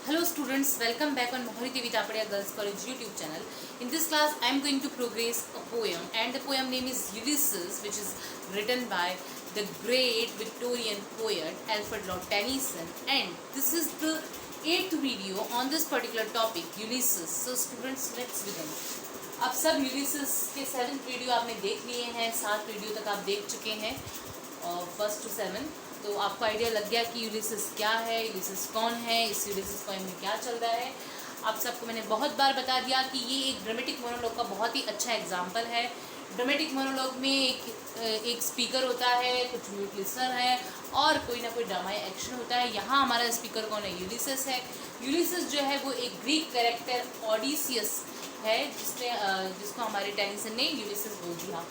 Hello students, welcome back on Mohari Devi Tapadia Girls College YouTube channel. In this class, I am going to progress a poem, and the poem name is Ulysses, which is written by the great Victorian poet Alfred Lord Tennyson. And this is the 8th video on this particular topic, Ulysses. So students, let's begin. आप सब यूलिसेस के 7th video आपने देख लिए हैं, 7 video तक आप देख चुके हैं, फर्स्ट टू 7। तो आपको आइडिया लग गया कि यूलिसेस क्या है, यूलिसेस कौन है, इस यूलिसेस पोएम में क्या चल रहा है। आप सबको मैंने बहुत बार बता दिया कि ये एक ड्रामेटिक मोनोलॉग का बहुत ही अच्छा एग्जाम्पल है। ड्रामेटिक मोनोलॉग में एक स्पीकर होता है, कुछ म्यूट लिसनर है और कोई ना कोई ड्रामा एक्शन होता है। यहाँ हमारा स्पीकर कौन है? यूलिसेस है। यूलिसेस जो है वो एक ग्रीक कैरेक्टर ऑडिसियस है, जिसको हमारे टेनिसन ने यूलिसेस बोल दिया।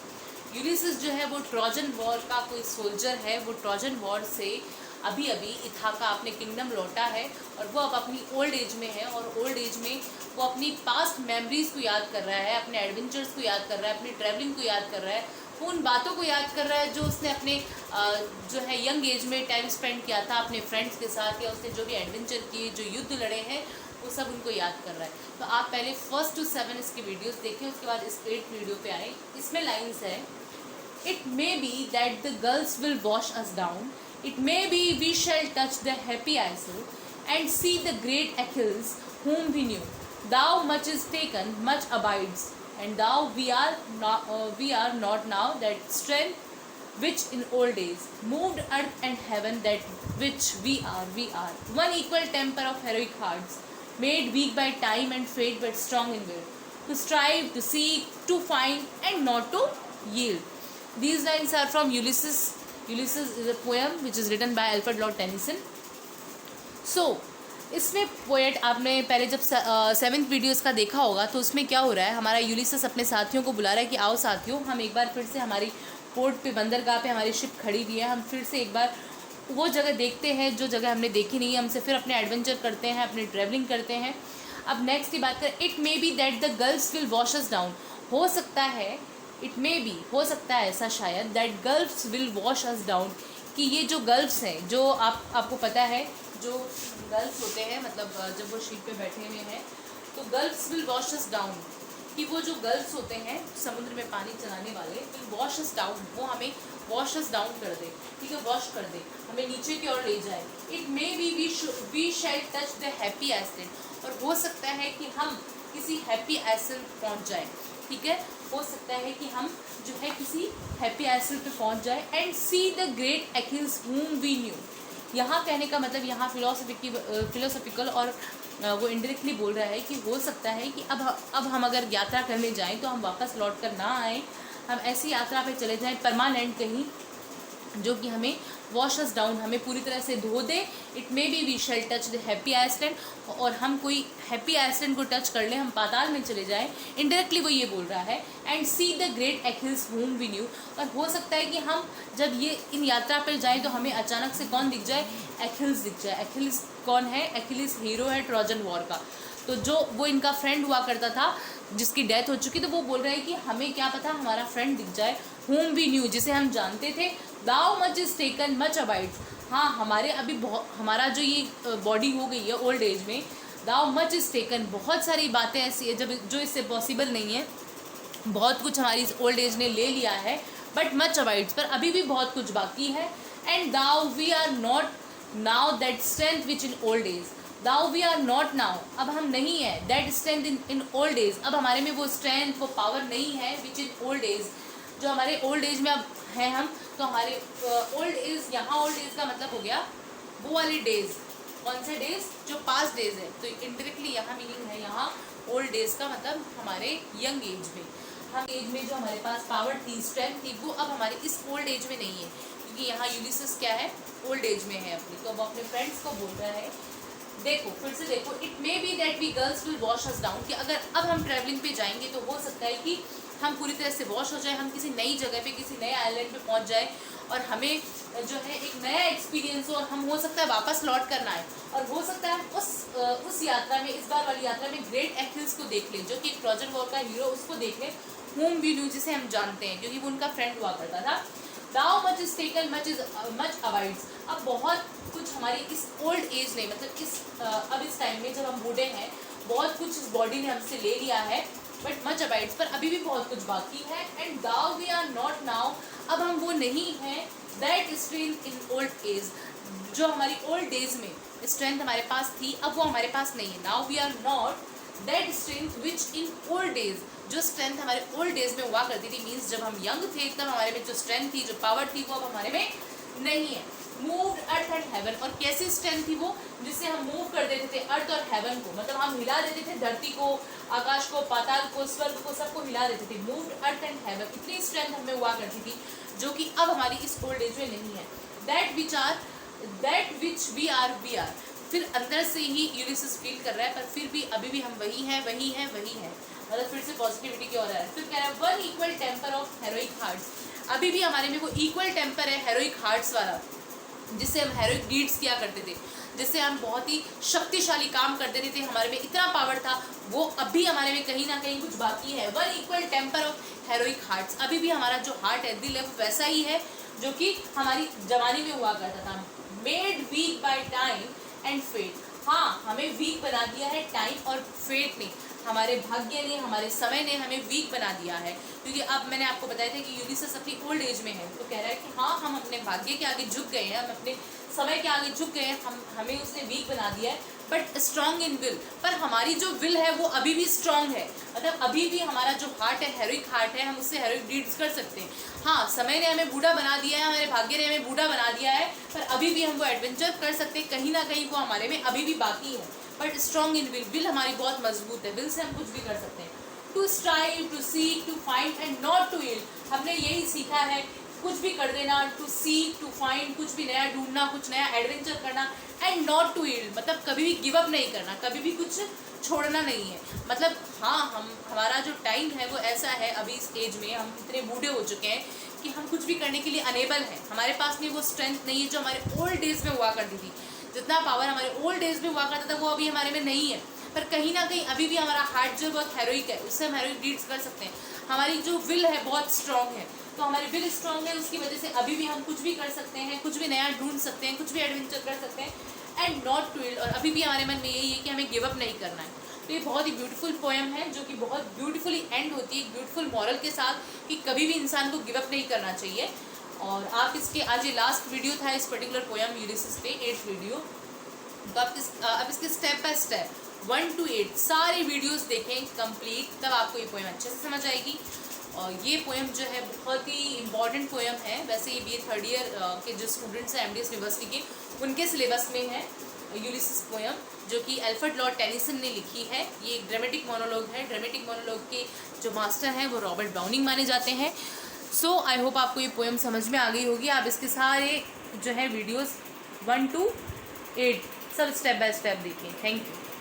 यूलिसेस जो है वो ट्रोजन वॉर का कोई सोल्जर है। वो ट्रोजन वॉर से अभी इथाका अपने किंगडम लौटा है और वो अब अपनी ओल्ड एज में है, और ओल्ड एज में वो अपनी पास्ट मेमोरीज़ को याद कर रहा है, अपने एडवेंचर्स को याद कर रहा है, अपनी ट्रैवलिंग को याद कर रहा है, उन बातों को याद कर रहा है जो उसने अपने जो है यंग एज में टाइम स्पेंड किया था अपने फ्रेंड्स के साथ, या उसने जो भी एडवेंचर किए, जो युद्ध लड़े हैं, वो सब उनको याद कर रहा है। तो आप पहले 1 to 7 इसके वीडियोस देखें, उसके बाद इस 8th वीडियो पे आए। इसमें लाइन्स है, It may be that the gulls will wash us down. It may be we shall touch the happy isle and see the great Achilles whom we knew. Thou much is taken, much abides, and thou we are not now that strength which in old days moved earth and heaven, that which we are. One equal temper of heroic hearts, made weak by time and fate, but strong in will, to strive, to seek, to find, and not to yield. These lines are from Ulysses. Ulysses is a poem which is written by Alfred Lord Tennyson. So, इसमें poet आपने पहले जब 7th videos का देखा होगा, तो उसमें क्या हो रहा है, हमारा यूलिसेस अपने साथियों को बुला रहा है कि आओ साथियों, हम एक बार फिर से हमारी पोर्ट पे, बंदरगाह पे हमारी शिप खड़ी हुई है, हम फिर से एक बार वो जगह देखते हैं जो जगह हमने देखी नहीं है, हमसे फिर अपने एडवेंचर करते हैं, अपनी ट्रैवलिंग करते हैं। अब नेक्स्ट की बात करें, it may be that the girls will wash us down. हो सकता है, इट मे बी, हो सकता है ऐसा शायद, that girls will wash us down, कि ये जो गर्ल्स हैं, जो आपको पता है, जो गर्ल्स होते हैं, मतलब जब वो शिप पे बैठे हुए हैं, तो girls will wash us down, कि वो जो गर्ल्स होते हैं समुद्र में पानी चलाने वाले, विल वॉश अस डाउन, वो हमें वॉश अस डाउन कर दे, ठीक है, वॉश कर दे, हमें नीचे की ओर ले जाए। It may be we shall touch the happy Iceland, और हो सकता है कि हम किसी हैप्पी आइसलैंड पहुंच जाए, ठीक है, हो सकता है कि हम जो है किसी हैप्पी आइसलैंड पे पहुंच जाए, and see the great Achilles whom we knew. यहाँ कहने का मतलब, यहाँ फिलोसफिकल और वो इनडायरेक्टली बोल रहा है कि हो सकता है कि अब हम अगर यात्रा करने जाएं तो हम वापस लौट कर ना आएँ, हम ऐसी यात्रा पे चले जाएं परमानेंट कहीं, जो कि हमें वॉश अस डाउन, हमें पूरी तरह से धो दे। It may be we shall touch the happy Iceland, और हम कोई हैप्पी आइसलैंड को टच कर लें, हम पाताल में चले जाएं, इनडायरेक्टली वो ये बोल रहा है। And see the great Achilles whom we knew, और हो सकता है कि हम जब ये इन यात्रा पर जाएं तो हमें अचानक से कौन दिख जाए? एक्हिल्स दिख जाए। एक्हिल्स कौन है? एक्हिल्स हीरो है ट्रोजन वॉर का, तो जो वो इनका फ्रेंड हुआ करता था, जिसकी डेथ हो चुकी, तो वो बोल रहा है कि हमें क्या पता हमारा फ्रेंड दिख जाए, whom वी न्यू, जिसे हम जानते थे। Though much is taken, much abides, हाँ हमारे अभी हमारा जो ये बॉडी हो गई है ओल्ड एज में, दाउ मच इज टेकन, बहुत सारी बातें ऐसी है जो इससे पॉसिबल नहीं है, बहुत कुछ हमारी इस ओल्ड एज ने ले लिया है, बट मच अबाइड्स, पर अभी भी बहुत कुछ बाकी है। And though we are not now that strength which in old age, though we are not now, अब हम नहीं है, that strength in old age, अब हमारे में वो स्ट्रेंथ, वो पावर नहीं है, विच इन ओल्ड एज, जो हमारे ओल्ड एज में अब हैं हम। तो हमारे ओल्ड एज, यहाँ ओल्ड एज का मतलब हो गया वो वाले डेज, कौन से डेज? जो पास्ट डेज है, तो इनडायरेक्टली यहाँ मीनिंग है, यहाँ ओल्ड डेज का मतलब हमारे यंग एज में, हम एज में जो हमारे पास पावर थी, स्ट्रेंथ थी, वो अब हमारे इस ओल्ड एज में नहीं है, क्योंकि यहाँ यूलिसेस क्या है? ओल्ड एज में है अपनी। तो अब अपने फ्रेंड्स को बोल रहा है, देखो फिर से देखो, it may be that we girls will wash us down, कि अगर अब हम ट्रैवलिंग पे जाएंगे तो हो सकता है कि हम पूरी तरह से वॉश हो जाए, हम किसी नई जगह पे, किसी नए आइलैंड पे पहुंच जाए, और हमें जो है एक नया एक्सपीरियंस हो, और हम हो सकता है वापस लौट कर ना आए, और हो सकता है उस यात्रा में, इस बार वाली यात्रा में ग्रेट एक्हिल्स को देख लें, जो कि एक ट्रोजन वॉर का हीरो, उसको देख लें, whom वी न्यू, जिसे हम जानते हैं, क्योंकि वो उनका फ्रेंड हुआ करता था। दाउ मच इज टेकन, मच अवाइड्स, अब बहुत कुछ कुछ हमारी इस ओल्ड एज ने, मतलब अब इस टाइम में जब हम बूढ़े हैं, बहुत कुछ इस बॉडी ने हमसे ले लिया है, बट मच अबाइड्स, पर अभी भी बहुत कुछ बाकी है। And though we are not now, अब हम वो नहीं हैं that strength in old age, जो हमारी ओल्ड डेज में स्ट्रेंथ हमारे पास थी, अब वो हमारे पास नहीं है। Now we are not that strength which in old days, जो स्ट्रेंथ हमारे ओल्ड डेज में हुआ करती थी, मीन्स जब हम यंग थे तब हमारे में जो स्ट्रेंथ थी, जो पावर थी, वो अब हमारे में नहीं है। मूव्ड अर्थ एंड हेवन, और कैसी स्ट्रेंथ थी वो, जिससे हम मूव कर देते थे अर्थ और हेवन को, मतलब हम हिला देते थे धरती को, आकाश को, पाताल को, स्वर्ग को, सबको हिला देते थे। मूव्ड अर्थ एंड हेवन, इतनी स्ट्रेंथ हमें हुआ करती थी, जो कि अब हमारी इस ओल्ड एज में नहीं है। दैट विच वी आर, फिर अंदर से ही यूलिसिस फील कर रहा है, पर फिर भी अभी भी हम वही हैं, मतलब फिर से पॉजिटिविटी की ओर आ रहा है। फिर कह रहा है one equal temper of heroic hearts, अभी भी हमारे में वो इक्वल टेम्पर है हेरोइक हार्ट्स वाला, जिससे हम हेरोइक डीड्स किया करते थे, जिससे हम बहुत ही शक्तिशाली काम कर देते थे, हमारे में इतना पावर था, वो अभी हमारे में कहीं ना कहीं कुछ बाकी है। One equal temper of heroic hearts, अभी भी हमारा जो हार्ट है, दिल है, वो वैसा ही है जो कि हमारी जवानी में हुआ करता था। Made weak by time and fate, हाँ हमें वीक बना दिया है टाइम और फेट ने, हमारे भाग्य ने, हमारे समय ने हमें वीक बना दिया है। क्योंकि अब मैंने आपको बताया था कि यूलिसस अपनी ओल्ड एज में है, तो कह रहा है कि हाँ हम अपने भाग्य के आगे झुक गए हैं, हम अपने समय के आगे झुक गए हैं, हमें उसने वीक बना दिया है, बट स्ट्रॉन्ग इन विल, पर हमारी जो विल है वो अभी भी स्ट्रॉन्ग है, मतलब अभी भी हमारा जो हार्ट है हेरोइक हार्ट है, हम उससे हेरोइक डीड्स कर सकते हैं। हाँ समय ने हमें बूढ़ा बना दिया है, हमारे भाग्य ने हमें बूढ़ा बना दिया है, पर अभी भी हम वो एडवेंचर कर सकते हैं, कहीं ना कहीं वो हमारे में अभी भी बाकी है, बट स्ट्रॉन्ग इन विल हमारी बहुत मजबूत है, विल से हम कुछ भी कर सकते हैं। To strive, to seek, to find and not to yield, हमने यही सीखा है, कुछ भी कर देना, टू सीक, टू फाइंड, कुछ भी नया ढूंढना, कुछ नया एडवेंचर करना, एंड नॉट टू यील्ड, मतलब कभी भी गिव अप नहीं करना, कभी भी कुछ छोड़ना नहीं है। मतलब हाँ हमारा जो टाइम है वो ऐसा है, अभी इस एज में हम इतने बूढ़े हो चुके हैं कि हम कुछ भी करने के लिए अनेबल हैं, हमारे पास में वो स्ट्रेंथ नहीं है जो हमारे ओल्ड डेज में हुआ करती थी। जितना पावर हमारे ओल्ड डेज में हुआ करता था वो अभी हमारे में नहीं है, पर कहीं ना कहीं अभी भी हमारा हार्ट जो बहुत हेरोइक है, उससे हम हेरोइक डीड्स कर सकते हैं। हमारी जो विल है बहुत स्ट्रॉन्ग है, तो हमारी विल स्ट्रॉन्ग है, उसकी वजह से अभी भी हम कुछ भी कर सकते हैं, कुछ भी नया ढूंढ सकते हैं, कुछ भी एडवेंचर कर सकते हैं, एंड नॉट टू यील्ड, और अभी भी हमारे मन में यही है कि हमें गिव अप नहीं करना है। तो ये बहुत ही ब्यूटीफुल पोएम है, जो कि बहुत ब्यूटीफुली एंड होती है, एक ब्यूटीफुल मॉरल के साथ, कि कभी भी इंसान को गिव अप नहीं करना चाहिए। और आप इसके, आज ये लास्ट वीडियो था इस पर्टिकुलर पोएम यूलिसिस पे, 8th वीडियो, तो आप इसके स्टेप बाय स्टेप 1 to 8 सारे वीडियोस देखें कंप्लीट, तब आपको ये पोएम अच्छे से समझ आएगी। और ये पोएम जो है बहुत ही इंपॉर्टेंट पोएम है, वैसे ये BA 3rd ईयर के जो स्टूडेंट्स हैं MDS यूनिवर्सिटी के, उनके सिलेबस में है यूलिसिस पोएम, जो कि अल्फ्रेड लॉर्ड टेनिसन ने लिखी है। ये एक ड्रामेटिक मोनोलॉग है, ड्रामेटिक मोनोलॉग के जो मास्टर हैं वो रॉबर्ट ब्राउनिंग माने जाते हैं। सो आई होप आपको ये पोएम समझ में आ गई होगी। आप इसके सारे जो है वीडियोस 1 to 8 सब स्टेप बाय स्टेप देखिए। Thank you.